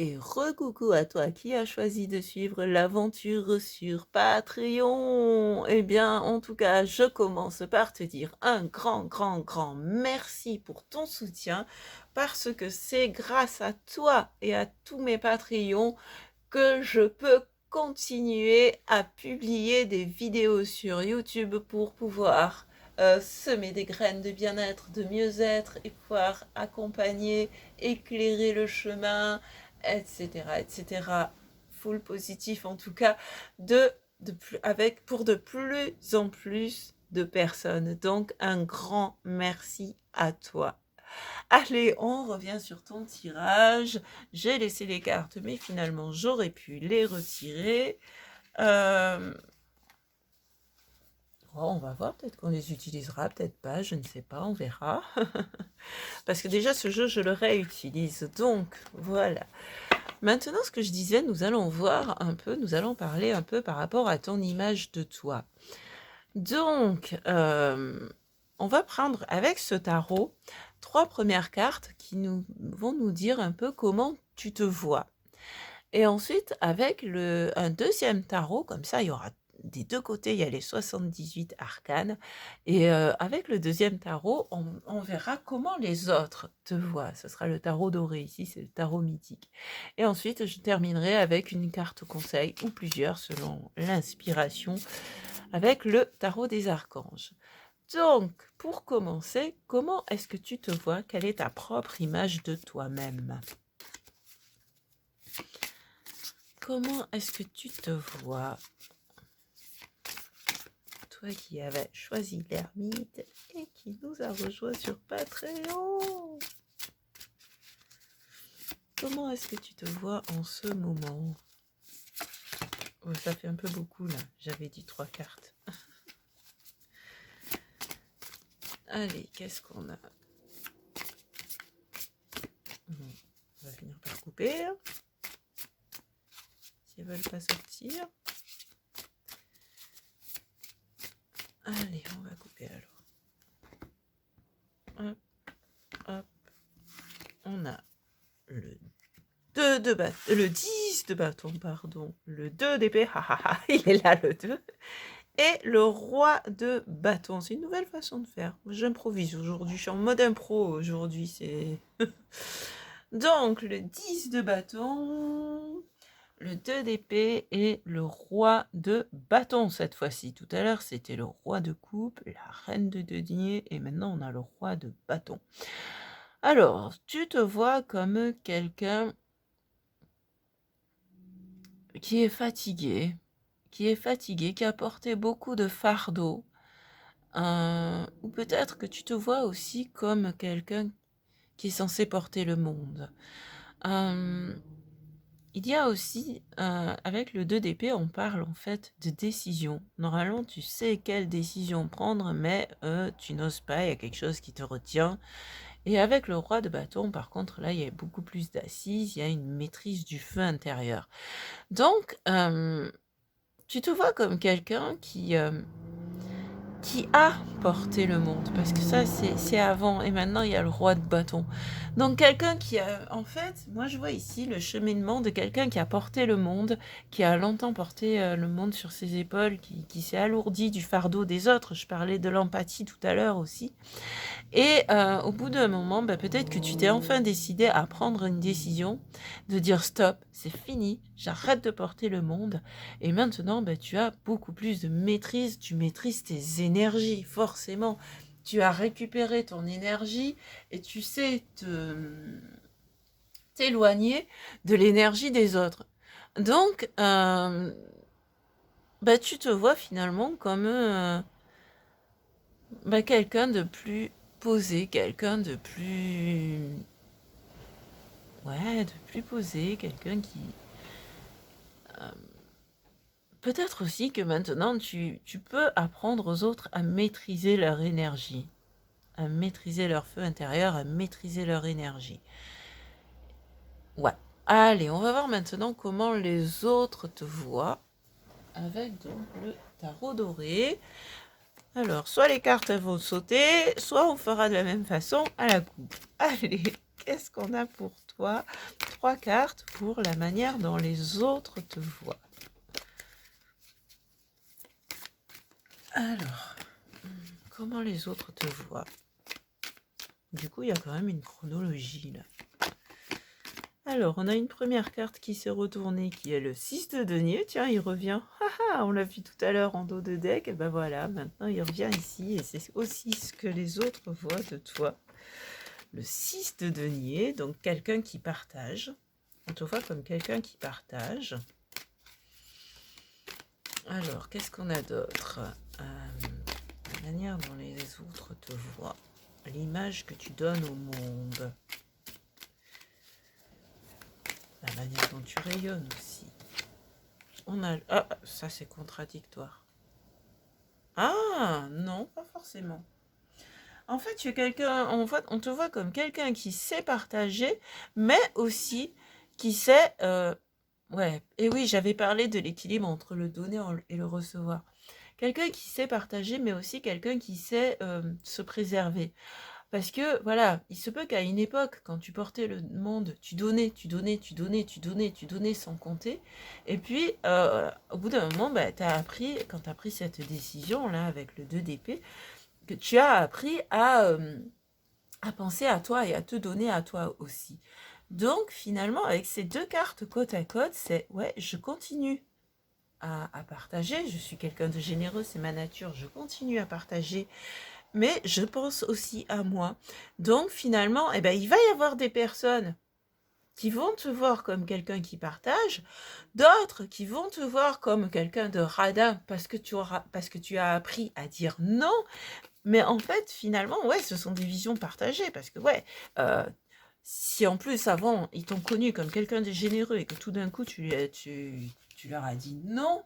et recoucou à toi qui as choisi de suivre l'aventure sur Patreon. Eh bien, en tout cas, je commence par te dire un grand, grand, grand merci pour ton soutien parce que c'est grâce à toi et à tous mes Patreons que je peux continuer à publier des vidéos sur YouTube pour pouvoir semer des graines de bien-être, de mieux-être et pouvoir accompagner, éclairer le chemin, etc., etc. Full positif en tout cas, pour de plus en plus de personnes. Donc un grand merci à toi. Allez, on revient sur ton tirage. J'ai laissé les cartes, mais finalement, j'aurais pu les retirer. On va voir, peut-être qu'on les utilisera, peut-être pas, je ne sais pas, on verra. Parce que déjà, ce jeu, je le réutilise. Donc, voilà. Maintenant, ce que je disais, nous allons voir un peu, nous allons parler un peu par rapport à ton image de toi. Donc, on va prendre avec ce tarot 3 premières cartes qui vont nous dire un peu comment tu te vois. Et ensuite, avec un deuxième tarot, comme ça, il y aura des deux côtés, il y a les 78 arcanes. Et avec le deuxième tarot, on verra comment les autres te voient. Ce sera le tarot doré, ici c'est le tarot mythique. Et ensuite, je terminerai avec une carte conseil, ou plusieurs selon l'inspiration, avec le tarot des archanges. Donc, pour commencer, comment est-ce que tu te vois? Quelle est ta propre image de toi-même? Comment est-ce que tu te vois? Toi qui avais choisi l'ermite et qui nous a rejoint sur Patreon. Comment est-ce que tu te vois en ce moment? Oh, ça fait un peu beaucoup là, j'avais dit 3 cartes. Allez, qu'est-ce qu'on a? On va finir par couper. Si elles veulent pas sortir. Allez, on va couper alors. Hop, hop. On a le 2 de bâton, le 10 de bâton, pardon. Le 2 d'épée, il est là le 2. Et le roi de bâton. C'est une nouvelle façon de faire. J'improvise aujourd'hui, je suis en mode impro aujourd'hui. C'est donc le 10 de bâton, le 2 d'épée et le roi de bâton cette fois-ci. Tout à l'heure, c'était le roi de coupe, la reine de denier et maintenant on a le roi de bâton. Alors, tu te vois comme quelqu'un qui est fatigué, qui a porté beaucoup de fardeaux. Ou peut-être que tu te vois aussi comme quelqu'un qui est censé porter le monde. Il y a aussi, avec le 2 d'épée, on parle en fait de décision. Normalement, tu sais quelle décision prendre, mais tu n'oses pas, il y a quelque chose qui te retient. Et avec le roi de bâton, par contre, là, il y a beaucoup plus d'assises, il y a une maîtrise du feu intérieur. Donc, tu te vois comme quelqu'un qui a porté le monde, parce que ça c'est avant, et maintenant il y a le roi de bâton. Donc quelqu'un qui a, en fait, moi je vois ici le cheminement de quelqu'un qui a porté le monde, qui a longtemps porté le monde sur ses épaules, qui s'est alourdi du fardeau des autres. Je parlais de l'empathie tout à l'heure aussi. Et au bout d'un moment, peut-être que tu t'es enfin décidé à prendre une décision, de dire stop, c'est fini, j'arrête de porter le monde. Et maintenant, tu as beaucoup plus de maîtrise, tu maîtrises tes énergies, forcément. Tu as récupéré ton énergie et tu sais t'éloigner de l'énergie des autres. Donc, tu te vois finalement comme quelqu'un de plus posé, quelqu'un de plus... Ouais, de plus posé, quelqu'un qui... Peut-être aussi que maintenant, tu peux apprendre aux autres à maîtriser leur énergie, à maîtriser leur feu intérieur, à maîtriser leur énergie. Ouais. Allez, on va voir maintenant comment les autres te voient avec donc le tarot doré. Alors, soit les cartes elles vont sauter, soit on fera de la même façon à la coupe. Allez, qu'est-ce qu'on a pour toi? 3 cartes pour la manière dont les autres te voient. Alors, comment les autres te voient? Du coup, il y a quand même une chronologie là. Alors, on a une première carte qui s'est retournée, qui est le 6 de denier. Tiens, il revient. Haha, on l'a vu tout à l'heure en dos de deck. Et ben voilà, maintenant il revient ici. Et c'est aussi ce que les autres voient de toi. Le 6 de denier, donc quelqu'un qui partage. On te voit comme quelqu'un qui partage. Alors, qu'est-ce qu'on a d'autre? La manière dont les autres te voient. L'image que tu donnes au monde. La manière dont tu rayonnes aussi. On a... Ah, ça c'est contradictoire. Ah, non, pas forcément. En fait, tu es quelqu'un... on te voit comme quelqu'un qui sait partager, mais aussi qui sait... Ouais, et oui, j'avais parlé de l'équilibre entre le donner et le recevoir. Quelqu'un qui sait partager, mais aussi quelqu'un qui sait se préserver. Parce que, voilà, il se peut qu'à une époque, quand tu portais le monde, tu donnais, tu donnais, tu donnais, tu donnais, tu donnais sans compter. Et puis, au bout d'un moment, bah, t'as appris, quand tu as pris cette décision-là avec le 2 d'épée, que tu as appris à penser à toi et à te donner à toi aussi. Donc, finalement, avec ces 2 cartes côte à côte, c'est, ouais, je continue à partager. Je suis quelqu'un de généreux, c'est ma nature, je continue à partager, mais je pense aussi à moi. Donc finalement, eh ben, il va y avoir des personnes qui vont te voir comme quelqu'un qui partage, d'autres qui vont te voir comme quelqu'un de radin parce que tu as appris à dire non. Mais en fait, finalement, ouais, ce sont des visions partagées parce que, ouais, si en plus avant, ils t'ont connu comme quelqu'un de généreux et que tout d'un coup, tu leur as dit non,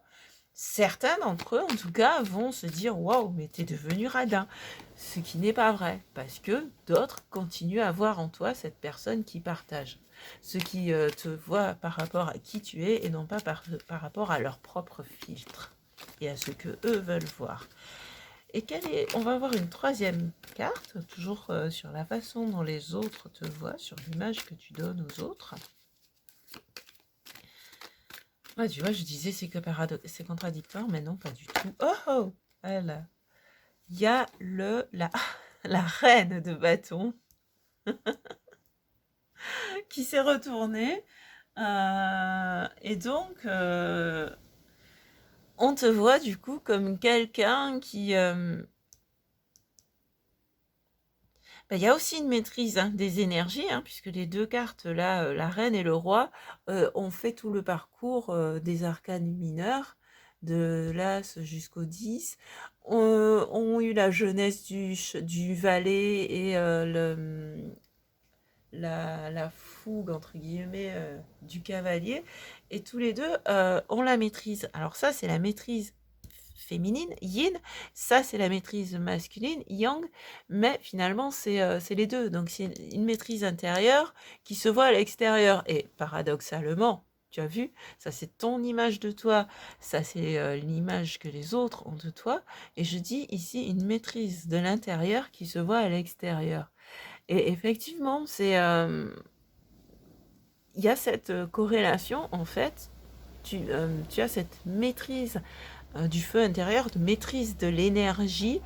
certains d'entre eux, en tout cas, vont se dire « Waouh, mais t'es devenu radin !» Ce qui n'est pas vrai, parce que d'autres continuent à voir en toi cette personne qui partage. Ceux qui te voient par rapport à qui tu es et non pas par rapport à leur propre filtre et à ce que eux veulent voir. Et on va avoir une troisième carte, toujours sur la façon dont les autres te voient, sur l'image que tu donnes aux autres. Ah, tu vois, je disais c'est contradictoire, mais non, pas du tout. Oh, oh, voilà. Il y a la reine de bâton qui s'est retournée. Et donc, on te voit du coup comme quelqu'un qui... il y a aussi une maîtrise des énergies, puisque les 2 cartes, là, la reine et le roi, ont fait tout le parcours des arcanes mineurs, de l'As jusqu'au 10, ont eu la jeunesse du valet et la fougue, entre guillemets, du cavalier, et tous les deux ont la maîtrise. Alors ça, c'est la maîtrise féminine, yin, ça c'est la maîtrise masculine, yang, mais finalement c'est les deux, donc c'est une maîtrise intérieure qui se voit à l'extérieur, et paradoxalement, tu as vu, ça c'est ton image de toi, ça c'est l'image que les autres ont de toi, et je dis ici une maîtrise de l'intérieur qui se voit à l'extérieur. Et effectivement, il y a cette corrélation, en fait, tu as cette maîtrise du feu intérieur, de maîtrise de l'énergie,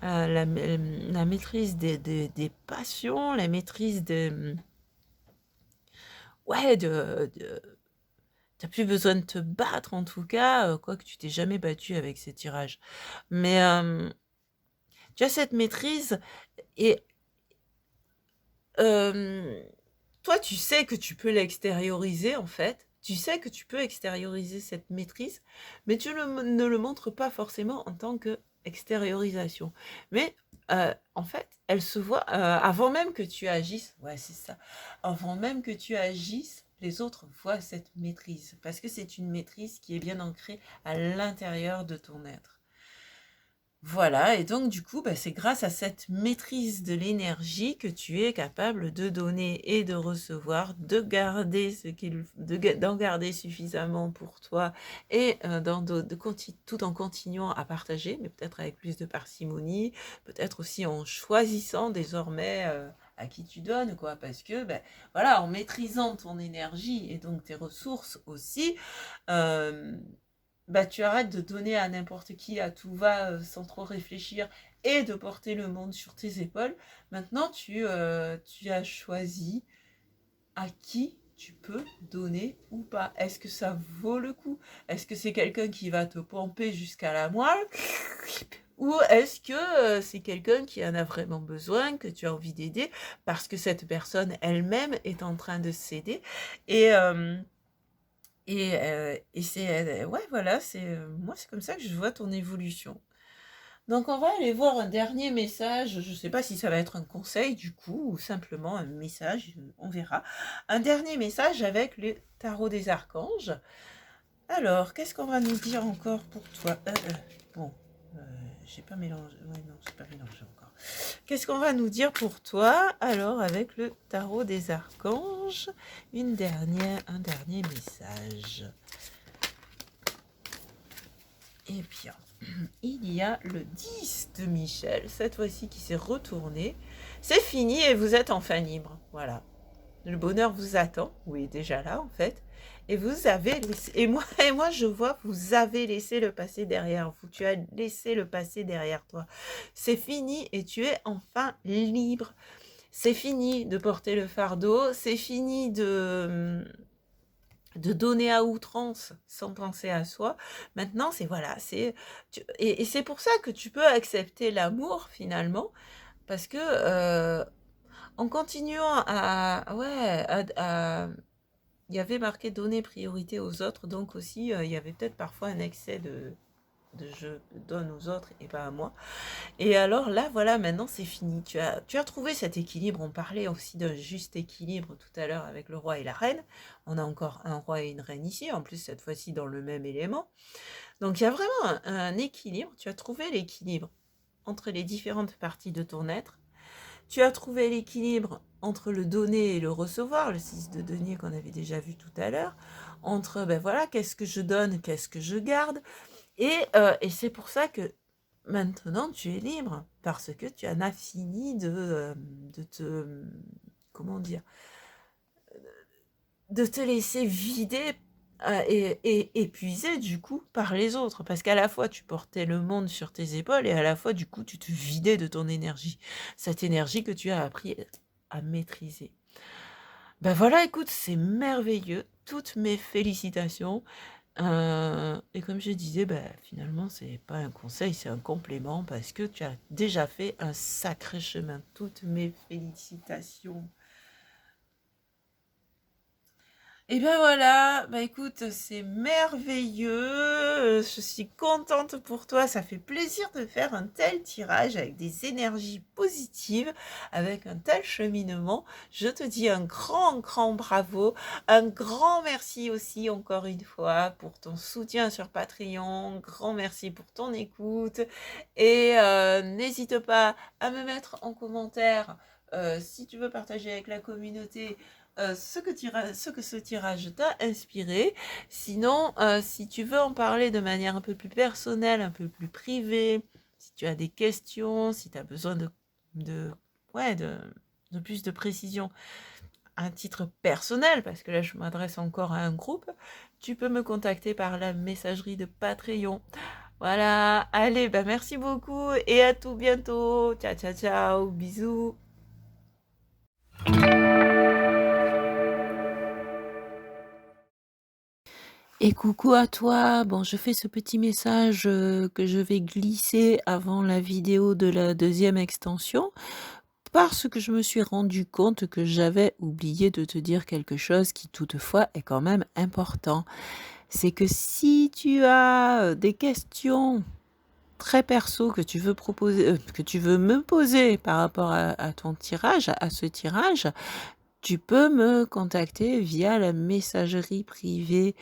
la maîtrise des passions, la maîtrise de... Ouais, t'as plus besoin de te battre en tout cas, quoique tu t'es jamais battu avec ces tirages. Mais tu as cette maîtrise et toi, tu sais que tu peux l'extérioriser en fait. Tu sais que tu peux extérioriser cette maîtrise, mais tu ne le montres pas forcément en tant que extériorisation. Mais en fait, elle se voit avant même que tu agisses. Ouais, c'est ça. Avant même que tu agisses, les autres voient cette maîtrise parce que c'est une maîtrise qui est bien ancrée à l'intérieur de ton être. Voilà, et donc du coup, c'est grâce à cette maîtrise de l'énergie que tu es capable de donner et de recevoir, de garder d'en garder suffisamment pour toi et tout en continuant à partager, mais peut-être avec plus de parcimonie, peut-être aussi en choisissant désormais à qui tu donnes, quoi. Parce que, ben, voilà, en maîtrisant ton énergie et donc tes ressources aussi, euh, bah, tu arrêtes de donner à n'importe qui à tout va sans trop réfléchir et de porter le monde sur tes épaules. Maintenant, tu as choisi à qui tu peux donner ou pas. Est-ce que ça vaut le coup? Est-ce que c'est quelqu'un qui va te pomper jusqu'à la moelle? Ou est-ce que c'est quelqu'un qui en a vraiment besoin, que tu as envie d'aider, parce que cette personne elle-même est en train de s'aider et, et c'est ouais, voilà, moi, c'est comme ça que je vois ton évolution. Donc, on va aller voir un dernier message. Je ne sais pas si ça va être un conseil, du coup, ou simplement un message, on verra. Un dernier message avec le tarot des archanges. Alors, qu'est-ce qu'on va nous dire encore pour toi? Bon, euh, j'ai pas mélangé. Ouais, non, j'ai pas mélangé encore. Qu'est-ce qu'on va nous dire pour toi? Alors, avec le tarot des archanges, un dernier message. Eh bien, il y a le 10 de Michel, cette fois-ci qui s'est retourné. C'est fini et vous êtes enfin libre. Voilà. Le bonheur vous attend. Oui, déjà là, en fait. Et vous avez laissé, et moi, je vois, vous avez laissé le passé derrière vous. Tu as laissé le passé derrière toi. C'est fini et tu es enfin libre. C'est fini de porter le fardeau. C'est fini de donner à outrance sans penser à soi. Maintenant, c'est voilà, et c'est pour ça que tu peux accepter l'amour finalement, parce que en continuant il y avait marqué donner priorité aux autres, donc aussi il y avait peut-être parfois un excès de je donne aux autres et pas à moi. Et alors là, voilà, maintenant c'est fini. Tu as trouvé cet équilibre. On parlait aussi d'un juste équilibre tout à l'heure avec le roi et la reine. On a encore un roi et une reine ici, en plus cette fois-ci dans le même élément. Donc il y a vraiment un équilibre. Tu as trouvé l'équilibre entre les différentes parties de ton être. Tu as trouvé l'équilibre entre le donner et le recevoir, le 6 de denier qu'on avait déjà vu tout à l'heure. Entre, ben voilà, qu'est-ce que je donne, qu'est-ce que je garde. Et c'est pour ça que maintenant tu es libre, parce que tu en as fini de te, comment dire, de te laisser vider et épuiser du coup par les autres. Parce qu'à la fois tu portais le monde sur tes épaules et à la fois du coup tu te vidais de ton énergie. Cette énergie que tu as appris à maîtriser. Ben voilà, écoute, c'est merveilleux. Toutes mes félicitations. Et comme je disais, finalement, c'est pas un conseil, c'est un complément parce que tu as déjà fait un sacré chemin. Toutes mes félicitations. Et bien voilà, écoute, c'est merveilleux. Je suis contente pour toi. Ça fait plaisir de faire un tel tirage avec des énergies positives, avec un tel cheminement. Je te dis un grand, grand bravo. Un grand merci aussi, encore une fois, pour ton soutien sur Patreon. Grand merci pour ton écoute. Et n'hésite pas à me mettre en commentaire si tu veux partager avec la communauté ce que ce tirage t'a inspiré. Sinon, si tu veux en parler de manière un peu plus personnelle, un peu plus privée, si tu as des questions, si tu as besoin de, ouais, de plus de précision à un titre personnel, parce que là, je m'adresse encore à un groupe, tu peux me contacter par la messagerie de Patreon. Voilà, allez, merci beaucoup et à tout bientôt. Ciao, ciao, ciao, bisous. Et coucou à toi. Bon, je fais ce petit message que je vais glisser avant la vidéo de la deuxième extension parce que je me suis rendu compte que j'avais oublié de te dire quelque chose qui toutefois est quand même important. C'est que si tu as des questions très perso que tu veux proposer, que tu veux me poser par rapport à ton tirage, à ce tirage, tu peux me contacter via la messagerie privée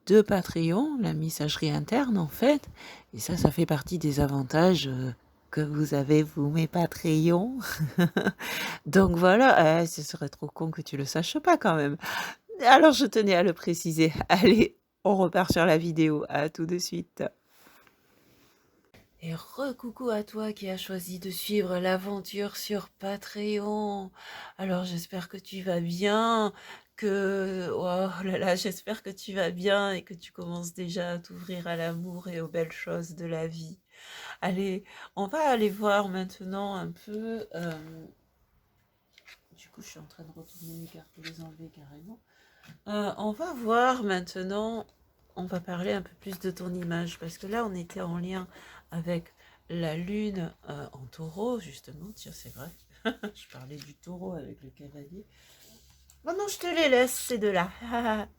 de Patreon, la messagerie interne en fait. Et ça fait partie des avantages que vous avez, vous, mes Patreons. Donc voilà, ce serait trop con que tu le saches pas quand même. Alors je tenais à le préciser. Allez, on repart sur la vidéo. À tout de suite. Et recoucou à toi qui as choisi de suivre l'aventure sur Patreon. Alors j'espère que tu vas bien, oh là là, j'espère que tu vas bien et que tu commences déjà à t'ouvrir à l'amour et aux belles choses de la vie. Allez, on va aller voir maintenant un peu. Du coup, je suis en train de retourner mes cartes pour les enlever carrément. On va voir maintenant, on va parler un peu plus de ton image, parce que là, on était en lien avec la lune en taureau, justement. Tiens, c'est vrai. Je parlais du taureau avec le cavalier. Maintenant, je te les laisse, ces deux-là.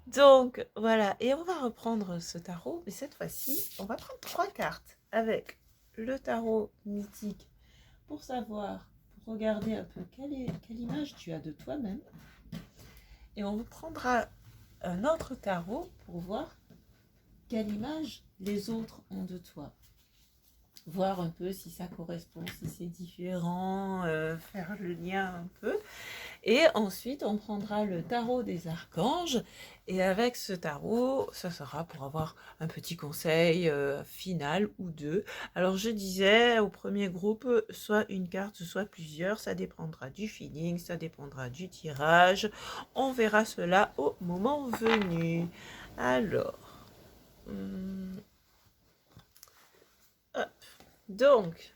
Donc, voilà. Et on va reprendre ce tarot, mais cette fois-ci, on va prendre 3 cartes avec le tarot mythique pour savoir, pour regarder un peu quelle image tu as de toi-même. Et on prendra un autre tarot pour voir quelle image les autres ont de toi. Voir un peu si ça correspond, si c'est différent, faire le lien un peu. Et ensuite, on prendra le tarot des archanges. Et avec ce tarot, ça sera pour avoir un petit conseil final ou deux. Alors, je disais au premier groupe, soit une carte, soit plusieurs. Ça dépendra du feeling, ça dépendra du tirage. On verra cela au moment venu. Alors, hop. Donc,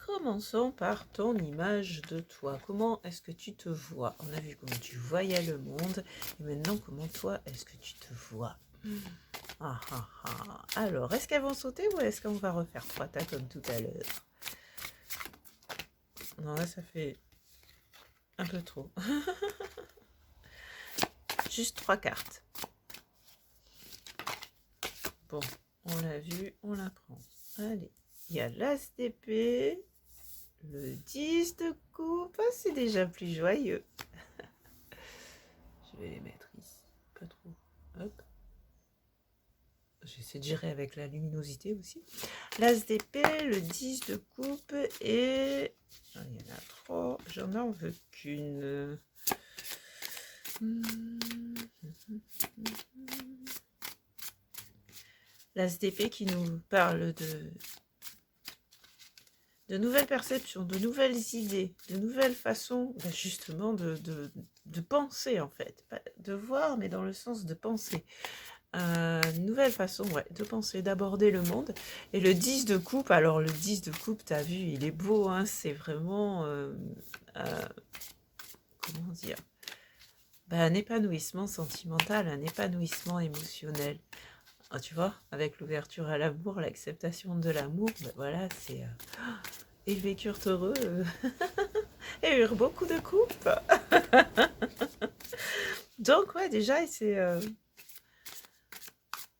commençons par ton image de toi. Comment est-ce que tu te vois? On a vu comment tu voyais le monde. Et maintenant, comment toi, est-ce que tu te vois? Ah, ah, ah. Alors, est-ce qu'elles vont sauter ou est-ce qu'on va refaire 3 tas comme tout à l'heure? Non, là, ça fait un peu trop. Juste 3 cartes. Bon, on l'a vu, on la prend. Allez, il y a l'as d'épée, le 10 de coupe. Ah, c'est déjà plus joyeux. Je vais les mettre ici, pas trop. Hop. J'essaie de gérer avec la luminosité aussi. L'as d'épée, le 10 de coupe et... il y en a 3. J'en en veux qu'une. L'as d'épée qui nous parle de nouvelles perceptions, de nouvelles idées, de nouvelles façons, justement, de penser, en fait. Pas de voir, mais dans le sens de penser. Nouvelle façon de penser, d'aborder le monde. Et le 10 de coupe, alors le 10 de coupe, t'as vu, il est beau, hein, c'est vraiment, comment dire, un épanouissement sentimental, un épanouissement émotionnel. Ah, tu vois, avec l'ouverture à l'amour, l'acceptation de l'amour, voilà, c'est... ils vécurent heureux et eurent beaucoup de coupes. Donc, ouais, déjà, c'est...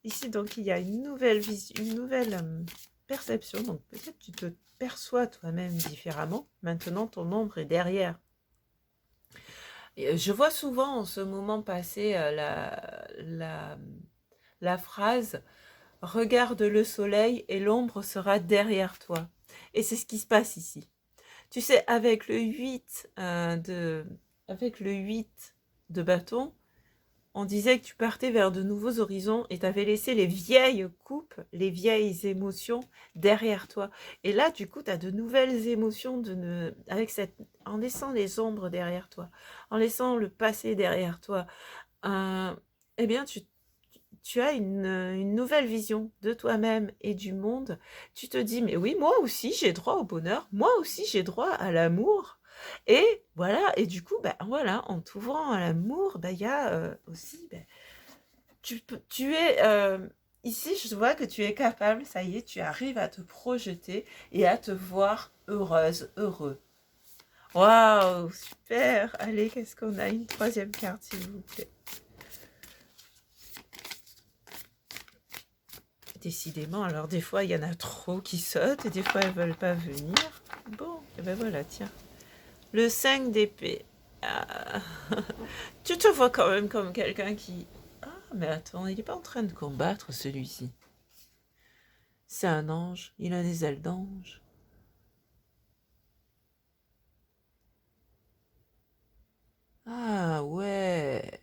ici, donc, il y a une nouvelle vision, une nouvelle perception. Donc, peut-être tu te perçois toi-même différemment. Maintenant, ton ombre est derrière. Et, je vois souvent en ce moment passer la phrase « Regarde le soleil et l'ombre sera derrière toi ». Et c'est ce qui se passe ici. Tu sais, avec le 8 de bâton, on disait que tu partais vers de nouveaux horizons et tu avais laissé les vieilles coupes, les vieilles émotions derrière toi. Et là, du coup, tu as de nouvelles émotions en laissant les ombres derrière toi, en laissant le passé derrière toi. Eh bien, tu as une nouvelle vision de toi-même et du monde. Tu te dis, mais oui, moi aussi, j'ai droit au bonheur. Moi aussi, j'ai droit à l'amour. Et voilà, et du coup, voilà, en t'ouvrant à l'amour, il y a aussi, tu es, ici, je vois que tu es capable, ça y est, tu arrives à te projeter et à te voir heureuse, heureux. Waouh, super. Allez, qu'est-ce qu'on a? Une troisième carte, s'il vous plaît. Décidément, alors des fois, il y en a trop qui sautent et des fois, elles veulent pas venir. Bon, et ben voilà, tiens. Le 5 d'épée. Ah. Tu te vois quand même comme quelqu'un qui... Ah, mais attends, il n'est pas en train de combattre, celui-ci. C'est un ange, il a des ailes d'ange. Ah ouais.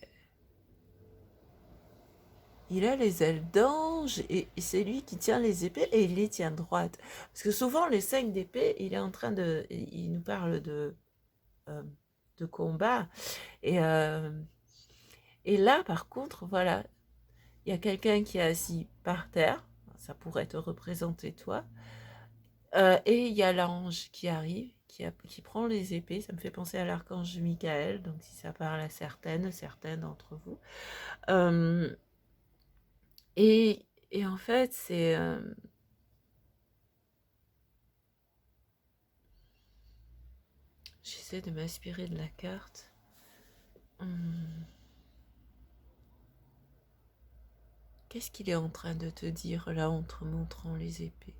Il a les ailes d'ange. l'ange et c'est lui qui tient les épées et il les tient droites. Parce que souvent, les 5 d'épée, il est en train de... Il nous parle euh, de combat. Et, et là, par contre, voilà, il y a quelqu'un qui est assis par terre. Ça pourrait te représenter toi. Et il y a l'ange qui arrive, qui prend les épées. Ça me fait penser à l'archange Michael, donc si ça parle à certaines d'entre vous. Euh, et en fait, c'est... j'essaie de m'inspirer de la carte. Qu'est-ce qu'il est en train de te dire là en te montrant les épées?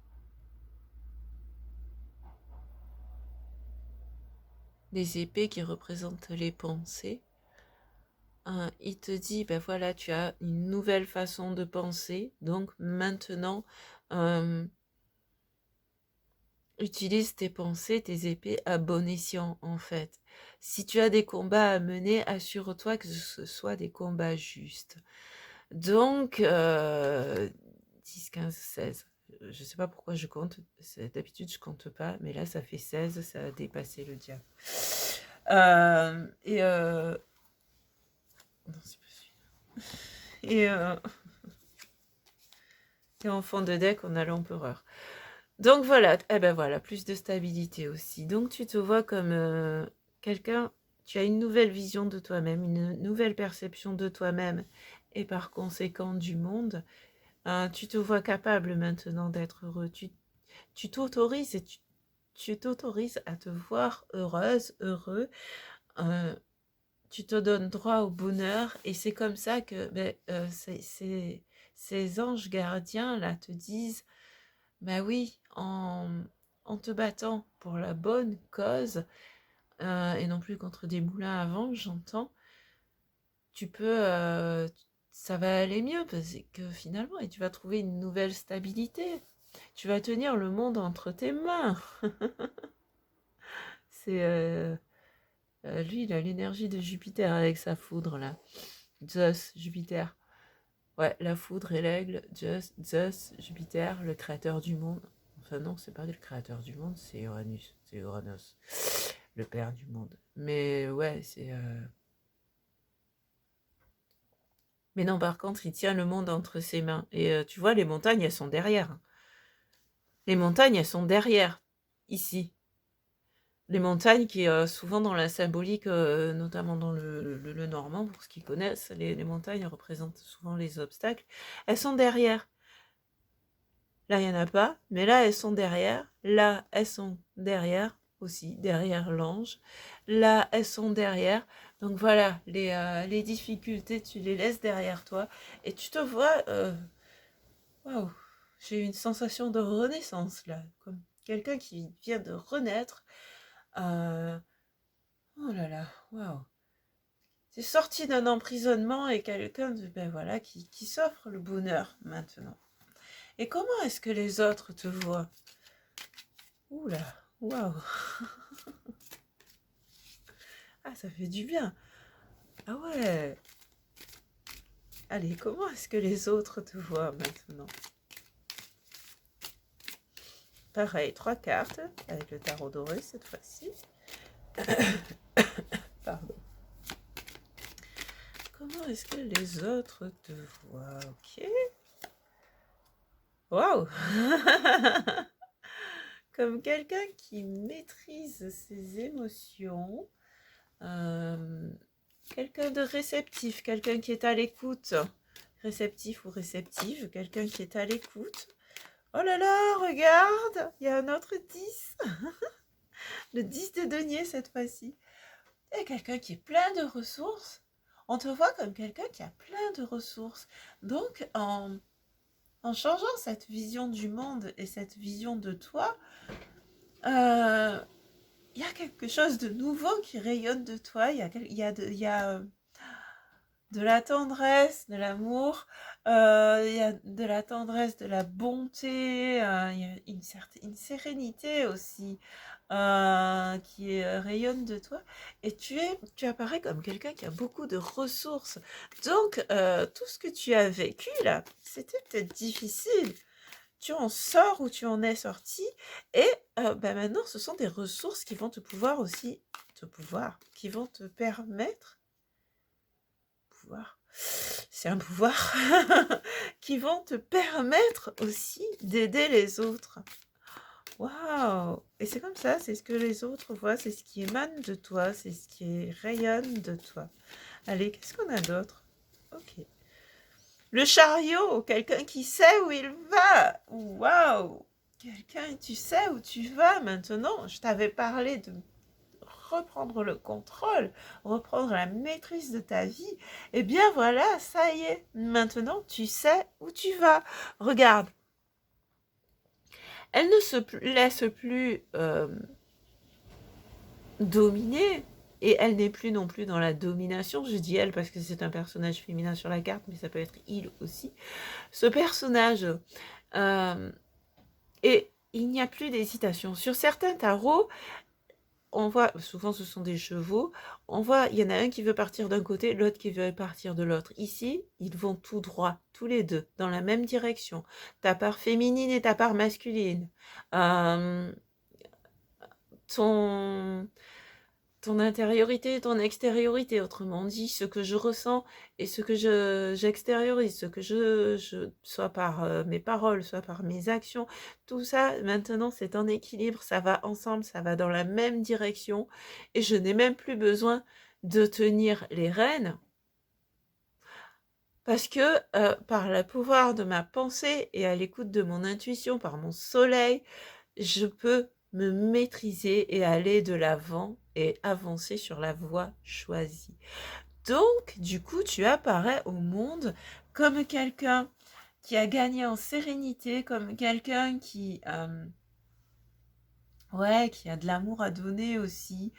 Les épées qui représentent les pensées. Il te dit, ben voilà, tu as une nouvelle façon de penser, donc maintenant, utilise tes pensées, tes épées à bon escient, en fait. Si tu as des combats à mener, assure-toi que ce soit des combats justes. Donc, 10, 15, 16. Je ne sais pas pourquoi je compte. D'habitude, je compte pas, mais là, ça fait 16, ça a dépassé le diable. Non, c'est pas celui-là. Et en fond de deck, on a l'empereur. Donc voilà, eh ben voilà, plus de stabilité aussi. Donc tu te vois comme quelqu'un, tu as une nouvelle vision de toi-même, une nouvelle perception de toi-même et par conséquent du monde. Tu te vois capable maintenant d'être heureux. Tu t'autorises et tu t'autorises à te voir heureuse, heureux. Tu te donnes droit au bonheur et c'est comme ça que ces anges gardiens là te disent, bah oui, en te battant pour la bonne cause et non plus contre des moulins à vent, j'entends, tu peux, ça va aller mieux parce que finalement, et tu vas trouver une nouvelle stabilité. Tu vas tenir le monde entre tes mains. C'est lui, il a l'énergie de Jupiter avec sa foudre là. Zeus, Jupiter. Ouais, la foudre et l'aigle, Zeus, Jupiter, le créateur du monde. Enfin non, c'est pas le créateur du monde, c'est Uranus, c'est Uranos, le père du monde. Mais ouais, c'est... Mais non, par contre, il tient le monde entre ses mains. Et tu vois, les montagnes, elles sont derrière. Les montagnes, elles sont derrière, ici. Les montagnes qui, souvent dans la symbolique, notamment dans le normand, pour ceux qui connaissent, les montagnes représentent souvent les obstacles. Elles sont derrière. Là, il n'y en a pas, mais là, elles sont derrière. Là, elles sont derrière aussi, derrière l'ange. Là, elles sont derrière. Donc voilà, les difficultés, tu les laisses derrière toi. Et tu te vois... Waouh, j'ai une sensation de renaissance là, comme quelqu'un qui vient de renaître. Euh, oh là là, waouh. C'est sorti d'un emprisonnement et quelqu'un ben voilà, qui s'offre le bonheur maintenant. Et comment est-ce que les autres te voient? Ouh là, waouh. Ah, ça fait du bien. Ah ouais. Allez, comment est-ce que les autres te voient maintenant? Pareil, 3 cartes avec le tarot doré cette fois-ci. Pardon. Comment est-ce que les autres te voient? Ok. Waouh. Comme quelqu'un qui maîtrise ses émotions. Quelqu'un de réceptif, quelqu'un qui est à l'écoute. Réceptif ou réceptive, quelqu'un qui est à l'écoute. Oh là là, regarde, il y a un autre 10. Le 10 de denier cette fois-ci. Et quelqu'un qui est plein de ressources. On te voit comme quelqu'un qui a plein de ressources. Donc, en changeant cette vision du monde et cette vision de toi, il y a quelque chose de nouveau qui rayonne de toi. Il y a de la tendresse, de l'amour, il y a de la tendresse, de la bonté, il y a une sérénité aussi. rayonne de toi, et tu apparais comme quelqu'un qui a beaucoup de ressources. Donc, tout ce que tu as vécu là, c'était peut-être difficile. Tu en sors ou tu en es sorti, et bah, maintenant, ce sont des ressources qui vont qui vont te permettre, pouvoir, c'est un pouvoir, qui vont te permettre aussi d'aider les autres. Waouh! Et c'est comme ça, c'est ce que les autres voient, c'est ce qui émane de toi, c'est ce qui rayonne de toi. Allez, qu'est-ce qu'on a d'autre? Ok. Le chariot, quelqu'un qui sait où il va. Waouh! Quelqu'un, tu sais où tu vas maintenant. Je t'avais parlé de reprendre le contrôle, reprendre la maîtrise de ta vie. Eh bien voilà, ça y est. Maintenant, tu sais où tu vas. Regarde, elle ne se laisse plus dominer, et elle n'est plus non plus dans la domination. Je dis elle parce que c'est un personnage féminin sur la carte, mais ça peut être il aussi. Ce personnage, et il n'y a plus d'hésitation. Sur certains tarots, on voit, souvent ce sont des chevaux, on voit, il y en a un qui veut partir d'un côté, l'autre qui veut partir de l'autre. Ici, ils vont tout droit, tous les deux, dans la même direction. Ta part féminine et ta part masculine. Euh, ton, ton intériorité et ton extériorité, autrement dit, ce que je ressens et ce que j'extériorise, ce que soit par mes paroles, soit par mes actions, tout ça, maintenant, c'est en équilibre, ça va ensemble, ça va dans la même direction, et je n'ai même plus besoin de tenir les rênes, parce que par le pouvoir de ma pensée et à l'écoute de mon intuition, par mon soleil, je peux me maîtriser et aller de l'avant et avancer sur la voie choisie. Donc, du coup, tu apparais au monde comme quelqu'un qui a gagné en sérénité, comme quelqu'un qui, ouais, qui a de l'amour à donner aussi,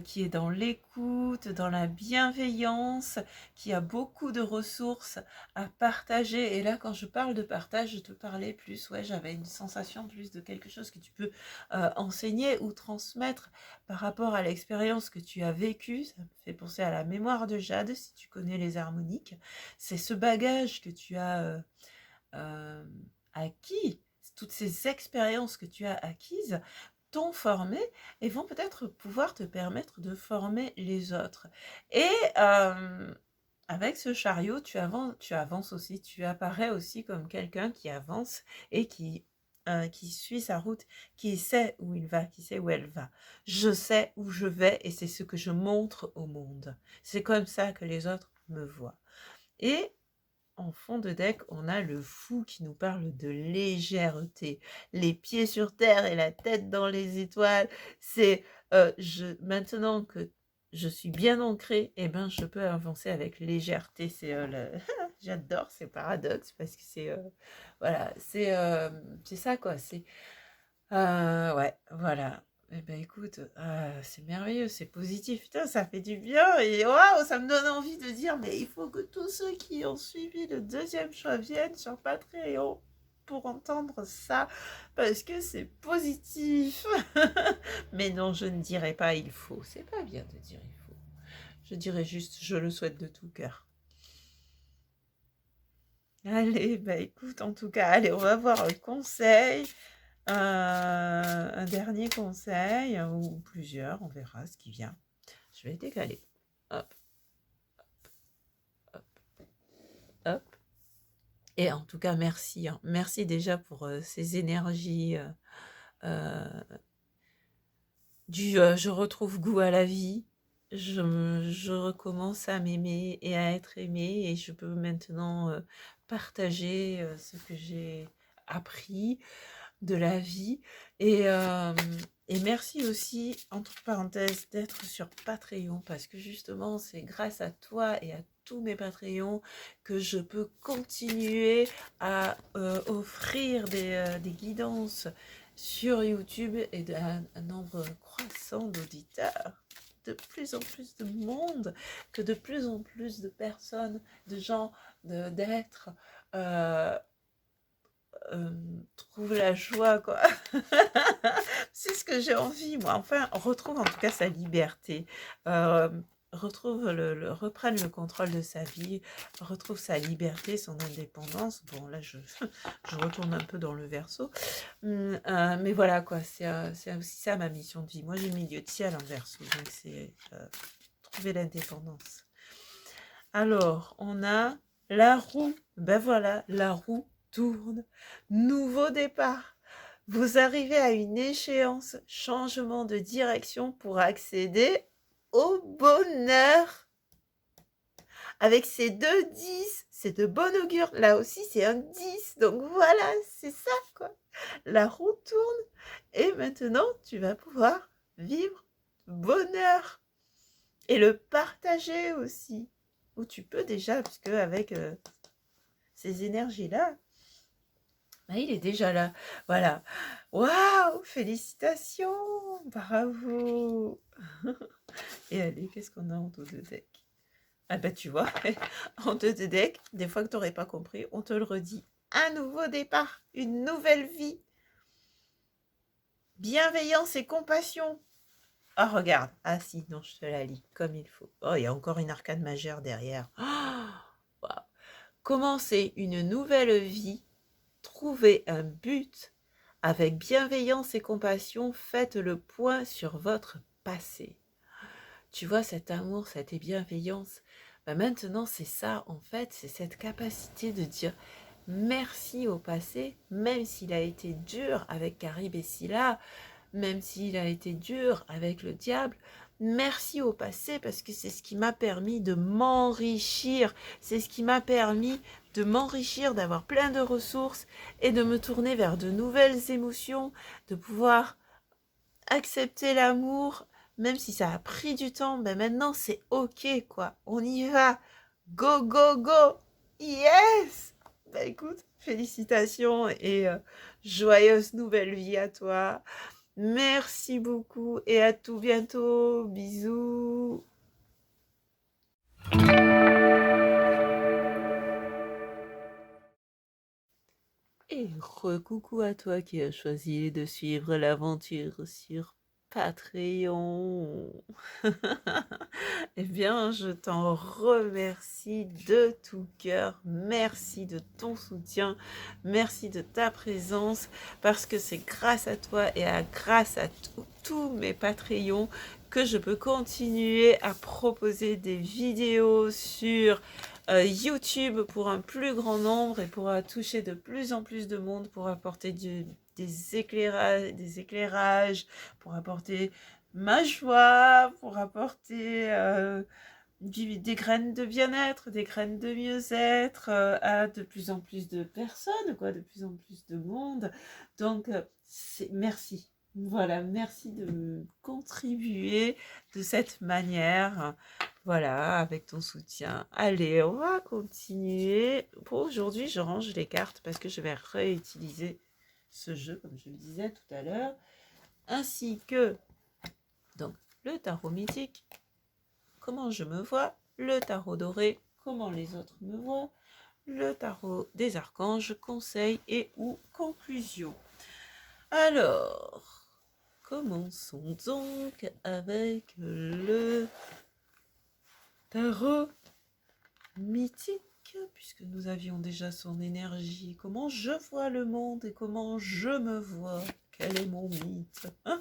qui est dans l'écoute, dans la bienveillance, qui a beaucoup de ressources à partager. Et là, quand je parle de partage, je te parlais plus, ouais, j'avais une sensation plus de quelque chose que tu peux enseigner ou transmettre par rapport à l'expérience que tu as vécue. Ça me fait penser à la mémoire de Jade, si tu connais les harmoniques. C'est ce bagage que tu as acquis, toutes ces expériences que tu as acquises t'ont formé et vont peut-être pouvoir te permettre de former les autres. Et avec ce chariot, tu avances aussi, tu apparais aussi comme quelqu'un qui avance et qui suit sa route, qui sait où il va, qui sait où elle va. Je sais où je vais et c'est ce que je montre au monde. C'est comme ça que les autres me voient. Et en fond de deck, on a le fou qui nous parle de légèreté. Les pieds sur terre et la tête dans les étoiles. C'est maintenant que je suis bien ancrée, eh ben, je peux avancer avec légèreté. C'est j'adore ces paradoxes parce que c'est voilà, c'est ça quoi. C'est ouais, voilà. Eh ben écoute, c'est merveilleux, c'est positif. Putain, ça fait du bien et waouh, ça me donne envie de dire, mais il faut que tous ceux qui ont suivi le deuxième choix viennent sur Patreon pour entendre ça, parce que c'est positif. Mais non, je ne dirais pas il faut. C'est pas bien de dire il faut. Je dirais juste, je le souhaite de tout cœur. Allez, bah écoute, en tout cas, allez, on va voir le conseil. Un dernier conseil, ou plusieurs, on verra ce qui vient. Je vais décaler. Hop, hop, hop. Et en tout cas, merci. Hein. Merci déjà pour ces énergies je retrouve goût à la vie. Je recommence à m'aimer et à être aimée, et je peux maintenant partager ce que j'ai appris de la vie. Et merci aussi, entre parenthèses, d'être sur Patreon, parce que justement, c'est grâce à toi et à tous mes Patreons que je peux continuer à offrir des guidances sur YouTube et d'un nombre croissant d'auditeurs. De plus en plus de monde, que de plus en plus de personnes, de gens, d'êtres trouve la joie, quoi. C'est ce que j'ai envie, moi. Enfin, retrouve en tout cas sa liberté. Retrouve reprenne le contrôle de sa vie, retrouve sa liberté, son indépendance. Bon, là, je retourne un peu dans le verso. Mais voilà, quoi. C'est aussi ça ma mission de vie. Moi, j'ai le milieu de ciel en verso. Donc, c'est trouver l'indépendance. Alors, on a la roue. Ben voilà, la roue tourne. Nouveau départ. Vous arrivez à une échéance, changement de direction pour accéder au bonheur. Avec ces 2 10, c'est de bon augure. Là aussi, c'est un 10. Donc voilà, c'est ça, quoi. La roue tourne et maintenant, tu vas pouvoir vivre bonheur et le partager aussi. Ou tu peux déjà, puisque avec ces énergies-là, il est déjà là. Voilà. Waouh, félicitations, bravo. Et allez, qu'est-ce qu'on a en dos de deck? Ah bah tu vois, en dos de deck, des fois que tu n'aurais pas compris, on te le redit. Un nouveau départ, une nouvelle vie. Bienveillance et compassion. Ah, regarde. Ah si, non, je te la lis comme il faut. Oh, il y a encore une arcane majeure derrière. Oh, wow. Commencer une nouvelle vie. Trouvez un but. Avec bienveillance et compassion, faites le point sur votre passé. Tu vois, cet amour, cette bienveillance, maintenant c'est ça en fait, c'est cette capacité de dire merci au passé, même s'il a été dur avec Carib et Scylla, même s'il a été dur avec le diable, merci au passé parce que c'est ce qui m'a permis de m'enrichir, c'est ce qui m'a permis de m'enrichir, d'avoir plein de ressources et de me tourner vers de nouvelles émotions, de pouvoir accepter l'amour, même si ça a pris du temps, maintenant c'est ok, quoi. On y va. Go, go, go. Yes. Écoute, félicitations et joyeuse nouvelle vie à toi. Merci beaucoup et à tout bientôt. Bisous. Et recoucou à toi qui as choisi de suivre l'aventure sur Patreon. Eh bien, je t'en remercie de tout cœur. Merci de ton soutien. Merci de ta présence parce que c'est grâce à toi et grâce à tous mes Patreons que je peux continuer à proposer des vidéos sur YouTube pour un plus grand nombre et pour toucher de plus en plus de monde, pour apporter des éclairages, pour apporter ma joie, pour apporter des graines de bien-être, des graines de mieux-être à de plus en plus de personnes, quoi, de plus en plus de monde. Donc, merci. Voilà, merci de me contribuer de cette manière. Voilà, avec ton soutien. Allez, on va continuer. Pour aujourd'hui, je range les cartes parce que je vais réutiliser ce jeu, comme je le disais tout à l'heure, ainsi que donc le tarot mythique, comment je me vois, le tarot doré, comment les autres me voient, le tarot des archanges, conseil et ou conclusion. Alors, commençons donc avec le tarot mythique, puisque nous avions déjà son énergie. Comment je vois le monde et comment je me vois. Quel est mon mythe? Un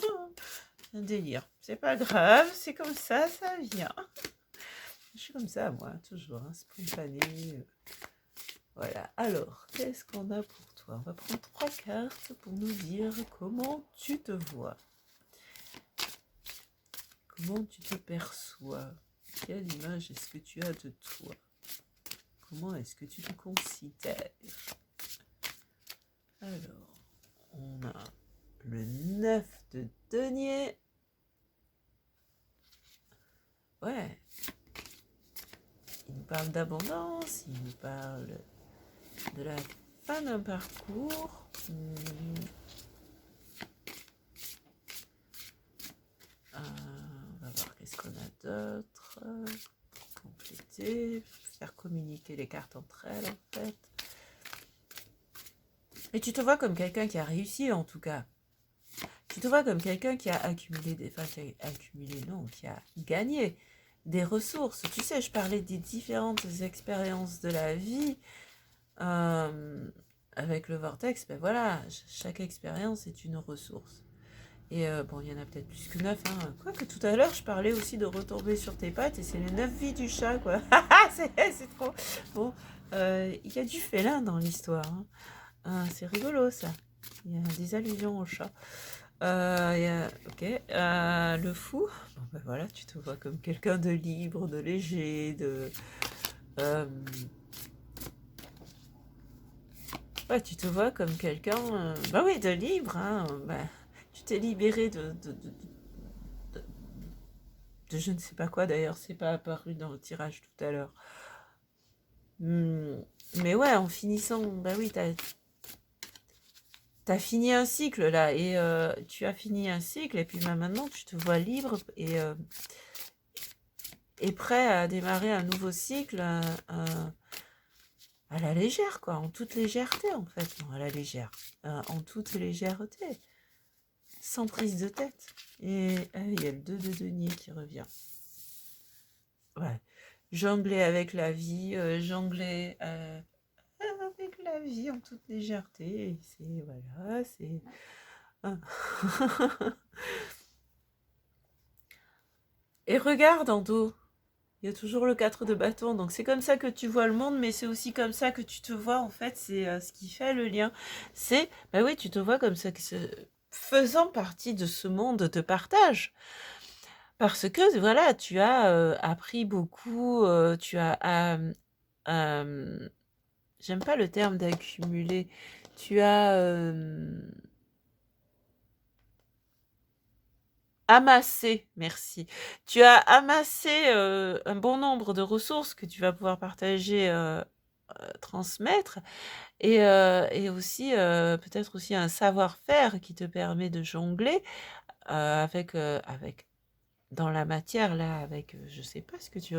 délire. C'est pas grave, c'est comme ça vient. Je suis comme ça, moi, toujours, spontanée. Voilà. Alors, qu'est-ce qu'on a pour toi? On va prendre 3 cartes pour nous dire comment tu te vois. Comment tu te perçois? Quelle image est-ce que tu as de toi? Comment est-ce que tu te considères? Alors, on a le 9 de denier. Ouais. Il nous parle d'abondance, il nous parle de la fin d'un parcours. On va voir qu'est-ce qu'on a d'autre pour compléter, faire communiquer les cartes entre elles en fait. Et tu te vois comme quelqu'un qui a réussi, en tout cas. Tu te vois comme quelqu'un qui a accumulé des... Enfin, qui a accumulé, non, qui a gagné des ressources. Tu sais, je parlais des différentes expériences de la vie. Avec le vortex, ben voilà, chaque expérience est une ressource. Et bon, il y en a peut-être plus que 9. Hein. Quoique tout à l'heure, je parlais aussi de retomber sur tes pattes et c'est les 9 vies du chat, quoi. c'est trop. Bon, il y a du félin dans l'histoire. Hein. C'est rigolo, ça. Il y a des allusions au chat. Ok. Le fou. Bon, ben voilà, tu te vois comme quelqu'un de libre, de léger, de. euh, Ouais, tu te vois comme quelqu'un, bah oui, de libre, hein. Bah, tu t'es libéré de- de je ne sais pas quoi d'ailleurs, c'est pas apparu dans le tirage tout à l'heure. Mais ouais, en finissant, bah oui, t'as fini un cycle là, et tu as fini un cycle, et puis bah, maintenant tu te vois libre et prêt à démarrer un nouveau cycle à la légère, quoi, en toute légèreté en fait, non, à la légère, en toute légèreté. Sans prise de tête. Et il y a le 2 de denier qui revient. Ouais. Jongler avec la vie, jongler avec la vie en toute légèreté. C'est, voilà, c'est... Ah. Et regarde en dos, il y a toujours le 4 de bâton. Donc c'est comme ça que tu vois le monde, mais c'est aussi comme ça que tu te vois. En fait, c'est ce qui fait le lien. C'est, bah oui, tu te vois comme ça, faisant partie de ce monde de partage. Parce que voilà, tu as, appris beaucoup, tu as j'aime pas le terme d'accumuler. Tu as, amassé, merci. Tu as amassé, un bon nombre de ressources que tu vas pouvoir partager, transmettre et aussi, peut-être aussi un savoir-faire qui te permet de jongler, avec dans la matière là, avec, je sais pas ce que tu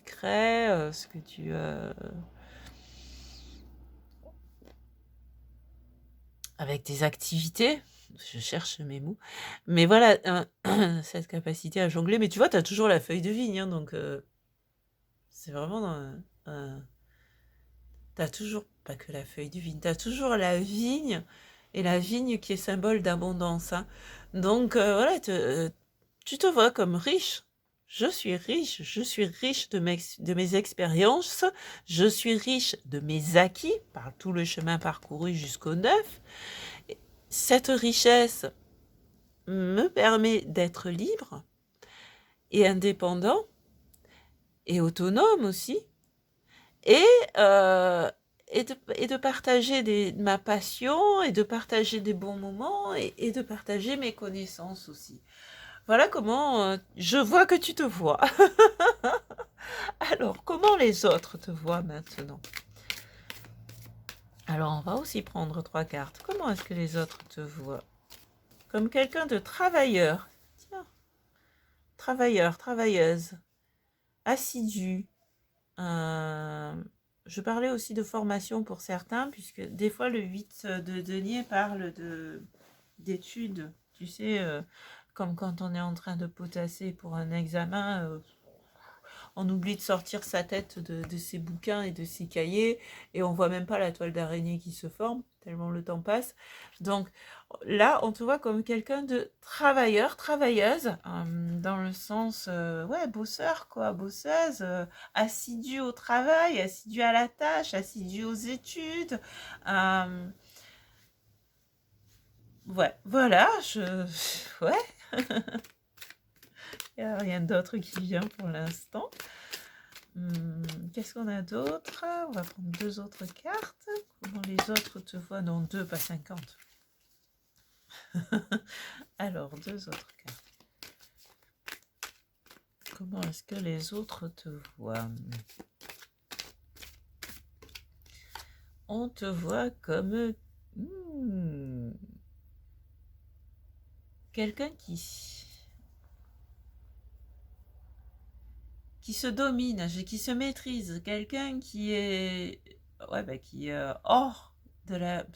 crées, ce que tu, avec tes activités, je cherche mes mots, mais voilà, cette capacité à jongler, mais tu vois, tu as toujours la feuille de vigne, hein, donc c'est vraiment tu as toujours pas que la feuille de vigne, tu as toujours la vigne et la vigne qui est symbole d'abondance, hein. Donc voilà, tu te vois comme riche. Je suis riche de mes expériences, je suis riche de mes acquis par tout le chemin parcouru jusqu'au 9. Cette richesse me permet d'être libre et indépendant et autonome aussi et, et de partager ma passion et de partager des bons moments et de partager mes connaissances aussi. Voilà comment je vois que tu te vois. Alors, comment les autres te voient maintenant? Alors, on va aussi prendre 3 cartes. Comment est-ce que les autres te voient? Comme quelqu'un de travailleur. Tiens, travailleur, travailleuse, assidu. Je parlais aussi de formation pour certains, puisque des fois le 8 de denier parle d'études. Tu sais, comme quand on est en train de potasser pour un examen, on oublie de sortir sa tête de ses bouquins et de ses cahiers, et on voit même pas la toile d'araignée qui se forme, tellement le temps passe. Donc là, on te voit comme quelqu'un de travailleur, travailleuse, dans le sens, ouais, bosseur, quoi, bosseuse, assidu au travail, assidu à la tâche, assidu aux études. Ouais, voilà, ouais, il n'y a rien d'autre qui vient pour l'instant. Qu'est-ce qu'on a d'autre? On va prendre 2 autres cartes. Comment les autres te voient? Non, 2, pas 50. Alors, 2 autres cartes. Comment est-ce que les autres te voient? On te voit comme quelqu'un qui se domine, qui se maîtrise, quelqu'un qui est, ouais, bah, qui est hors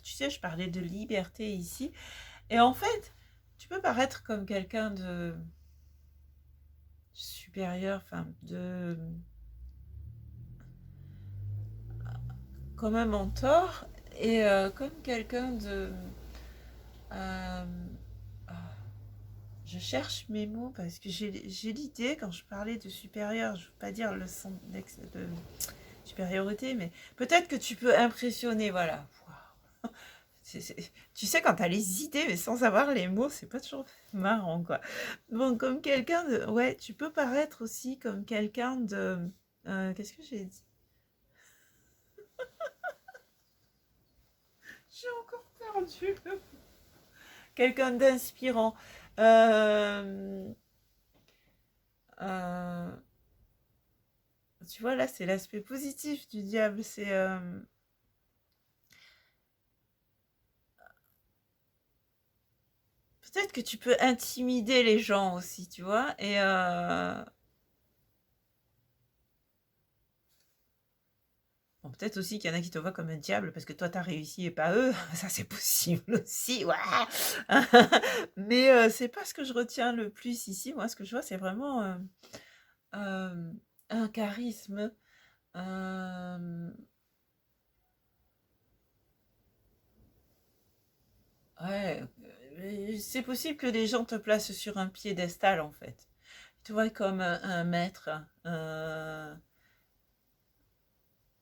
Tu sais, je parlais de liberté ici. Et en fait, tu peux paraître comme quelqu'un de supérieur, enfin, comme un mentor et comme quelqu'un de... euh, ah, je cherche mes mots parce que j'ai l'idée, quand je parlais de supérieur, je ne veux pas dire le sens de supériorité, mais peut-être que tu peux impressionner, voilà. Waouh. Tu sais, quand tu as les idées, mais sans avoir les mots, c'est pas toujours marrant, quoi. Bon, comme quelqu'un de... Ouais, tu peux paraître aussi comme quelqu'un de... qu'est-ce que j'ai dit? J'ai encore perdu. Quelqu'un d'inspirant. Euh, euh, Tu vois, là, c'est l'aspect positif du diable. C'est peut-être que tu peux intimider les gens aussi, tu vois. Et bon, peut-être aussi qu'il y en a qui te voient comme un diable parce que toi, t'as réussi et pas eux. Ça, c'est possible aussi. Ouah. Mais c'est pas ce que je retiens le plus ici. Moi, ce que je vois, c'est vraiment euh, un charisme. euh, Ouais, c'est possible que les gens te placent sur un piédestal en fait. Tu vois, comme un maître.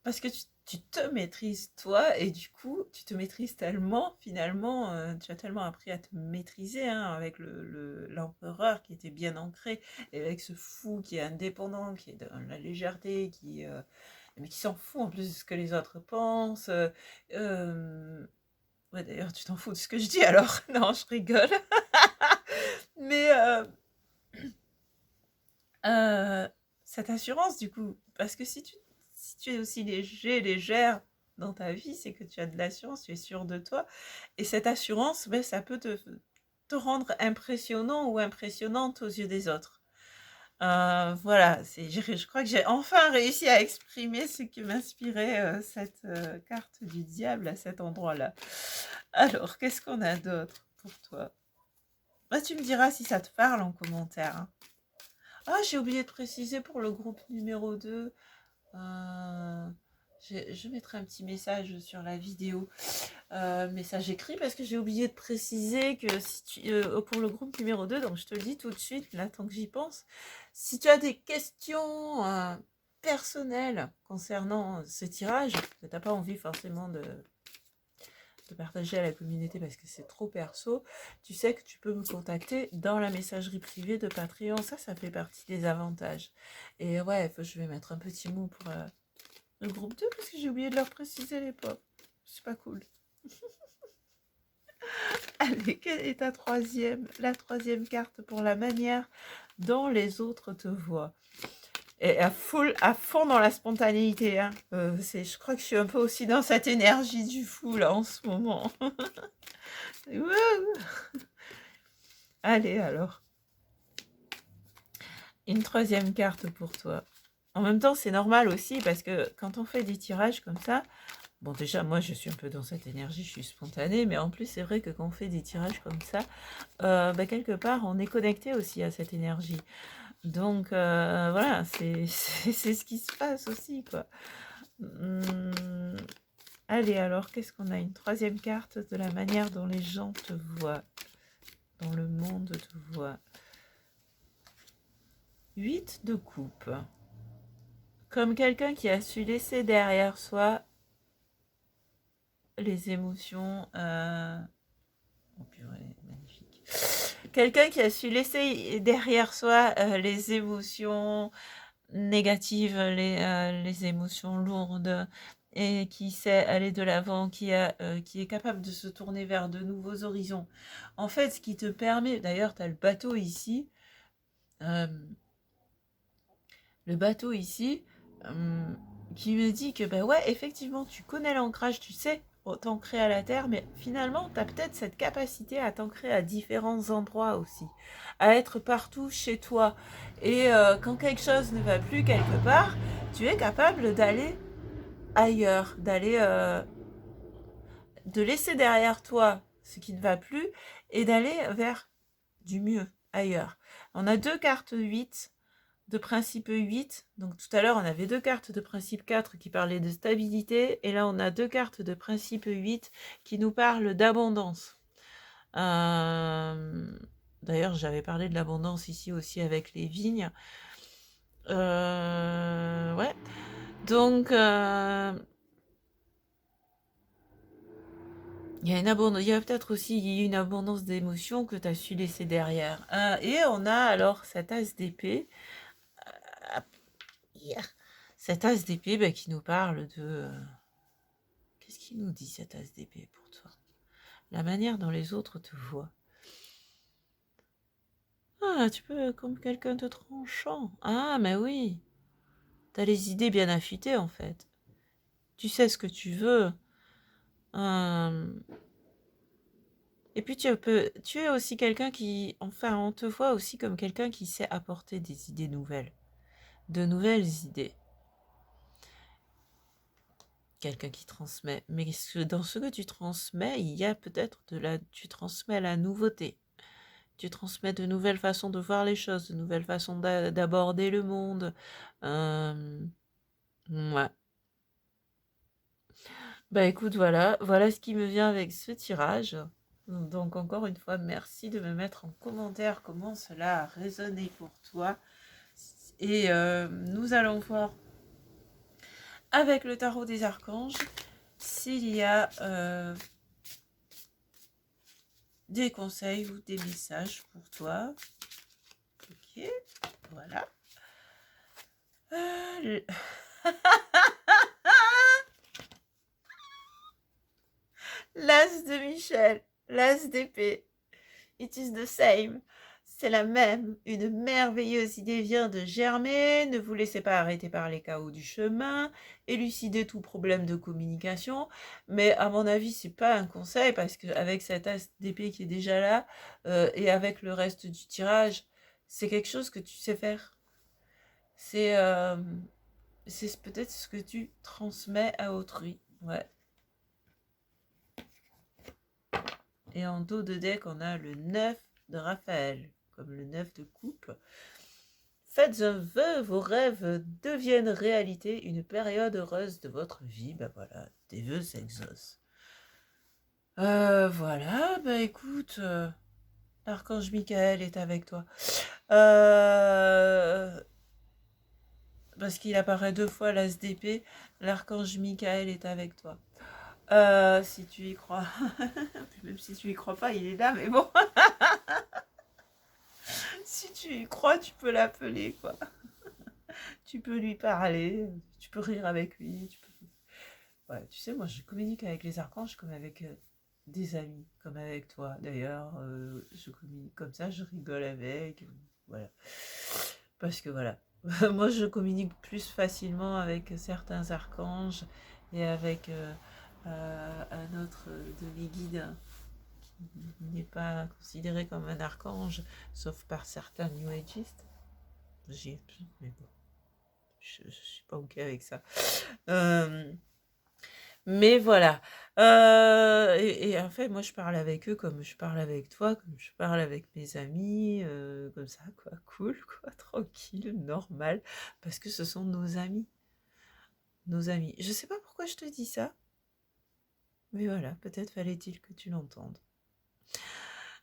Parce que tu te maîtrises toi et du coup, tu te maîtrises tellement, finalement, tu as tellement appris à te maîtriser hein, avec l'empereur qui était bien ancré et avec ce fou qui est indépendant, qui est dans la légèreté, mais qui s'en fout en plus de ce que les autres pensent. Euh, Ouais, d'ailleurs, tu t'en fous de ce que je dis alors? Non, je rigole. Mais euh, cette assurance, du coup, parce que si tu es aussi léger, légère dans ta vie, c'est que tu as de l'assurance, tu es sûr de toi. Et cette assurance, ben, ça peut te rendre impressionnant ou impressionnante aux yeux des autres. Voilà, je crois que j'ai enfin réussi à exprimer ce que m'inspirait cette carte du diable à cet endroit-là. Alors, qu'est-ce qu'on a d'autre pour toi? Bah, tu me diras si ça te parle en commentaire, hein. Ah, j'ai oublié de préciser pour le groupe numéro 2. euh, je mettrai un petit message sur la vidéo, message écrit, parce que j'ai oublié de préciser que pour le groupe numéro 2, donc je te le dis tout de suite, là, tant que j'y pense, si tu as des questions personnelles concernant ce tirage, que tu n'as pas envie forcément de partager à la communauté parce que c'est trop perso, tu sais que tu peux me contacter dans la messagerie privée de Patreon. Ça fait partie des avantages. Et ouais, je vais mettre un petit mot pour le groupe 2 parce que j'ai oublié de leur préciser les pauvres. C'est pas cool. Allez, quelle est la troisième carte pour la manière dont les autres te voient? Et à fond dans la spontanéité. Hein. Je crois que je suis un peu aussi dans cette énergie du fou là en ce moment. Allez alors. Une troisième carte pour toi. En même temps, c'est normal aussi parce que quand on fait des tirages comme ça, bon déjà moi je suis un peu dans cette énergie, je suis spontanée, mais en plus c'est vrai que quand on fait des tirages comme ça, quelque part on est connecté aussi à cette énergie. Donc voilà, c'est ce qui se passe aussi quoi. Allez alors, qu'est-ce qu'on a? Une troisième carte de la manière dont les gens te voient, dont le monde te voit. 8 de coupe. Comme quelqu'un qui a su laisser derrière soi les émotions... Oh purée, magnifique. Quelqu'un qui a su laisser derrière soi les émotions négatives, les émotions lourdes, et qui sait aller de l'avant, qui est capable de se tourner vers de nouveaux horizons. En fait, ce qui te permet... D'ailleurs, tu as le bateau ici. Le bateau ici, qui me dit que, bah ouais, effectivement, tu connais l'ancrage, tu sais t'ancrer à la terre, mais finalement, tu as peut-être cette capacité à t'ancrer à différents endroits aussi, à être partout chez toi. Et quand quelque chose ne va plus quelque part, tu es capable d'aller ailleurs, d'aller de laisser derrière toi ce qui ne va plus et d'aller vers du mieux ailleurs. On a deux cartes 8 de principe 8. Donc tout à l'heure, on avait deux cartes de principe 4 qui parlaient de stabilité. Et là, on a deux cartes de principe 8 qui nous parlent d'abondance. D'ailleurs, j'avais parlé de l'abondance ici aussi avec les vignes. Ouais. Donc, il y a une abondance, il y a peut-être aussi une abondance d'émotions que tu as su laisser derrière. Et on a alors cet as d'épée. Cet as d'épée qui nous parle de... Qu'est-ce qu'il nous dit cet as d'épée pour toi? La manière dont les autres te voient. Ah, tu peux comme quelqu'un de tranchant. Ah, mais oui. T'as les idées bien affûtées en fait. Tu sais ce que tu veux. Et puis tu es aussi quelqu'un qui... Enfin, on te voit aussi comme quelqu'un qui sait apporter des idées nouvelles. De nouvelles idées. Quelqu'un qui transmet. Mais dans ce que tu transmets, il y a peut-être tu transmets la nouveauté. Tu transmets de nouvelles façons de voir les choses, de nouvelles façons d'aborder le monde. Ouais. Bah écoute, voilà ce qui me vient avec ce tirage. Donc encore une fois, merci de me mettre en commentaire comment cela a résonné pour toi. Et nous allons voir avec le tarot des archanges s'il y a des conseils ou des messages pour toi. Ok, voilà. L'as de Michel, l'as d'épée. It is the same. C'est la même. Une merveilleuse idée vient de germer. Ne vous laissez pas arrêter par les chaos du chemin. Élucidez tout problème de communication. Mais à mon avis, c'est pas un conseil parce qu'avec cet as d'épée qui est déjà là et avec le reste du tirage, c'est quelque chose que tu sais faire. C'est peut-être ce que tu transmets à autrui. Ouais. Et en dos de deck, on a le 9 de Raphaël, comme le 9 de coupe. Faites un vœu, vos rêves deviennent réalité, une période heureuse de votre vie. Ben voilà, tes vœux s'exaucent. Voilà, ben écoute, l'archange Michael est avec toi. Parce qu'il apparaît deux fois l'as d'épée, l'archange Michael est avec toi. Si tu y crois. Même si tu y crois pas, il est là, mais bon. Si tu y crois, tu peux l'appeler, quoi. Tu peux lui parler, tu peux rire avec lui. Ouais, tu sais, moi, je communique avec les archanges comme avec des amis, comme avec toi. D'ailleurs, je communique comme ça, je rigole avec. Voilà. Parce que voilà. Moi, je communique plus facilement avec certains archanges et avec un autre de mes guides qui n'est pas considéré comme un archange, sauf par certains New Ageistes. Mais bon, je suis pas ok avec ça. Mais voilà. Et en fait, moi, je parle avec eux comme je parle avec toi, comme je parle avec mes amis, comme ça, quoi. Cool, quoi. Tranquille, normal. Parce que ce sont nos amis. Nos amis. Je sais pas pourquoi je te dis ça. Mais voilà, peut-être fallait-il que tu l'entendes.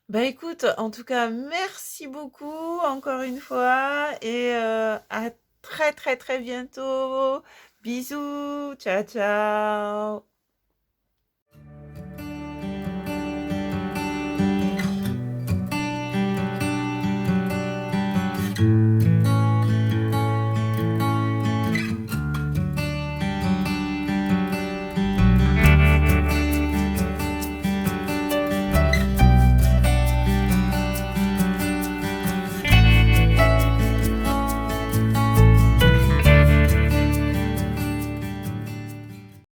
Bah écoute, en tout cas, merci beaucoup encore une fois et à très très très bientôt. Bisous, ciao ciao.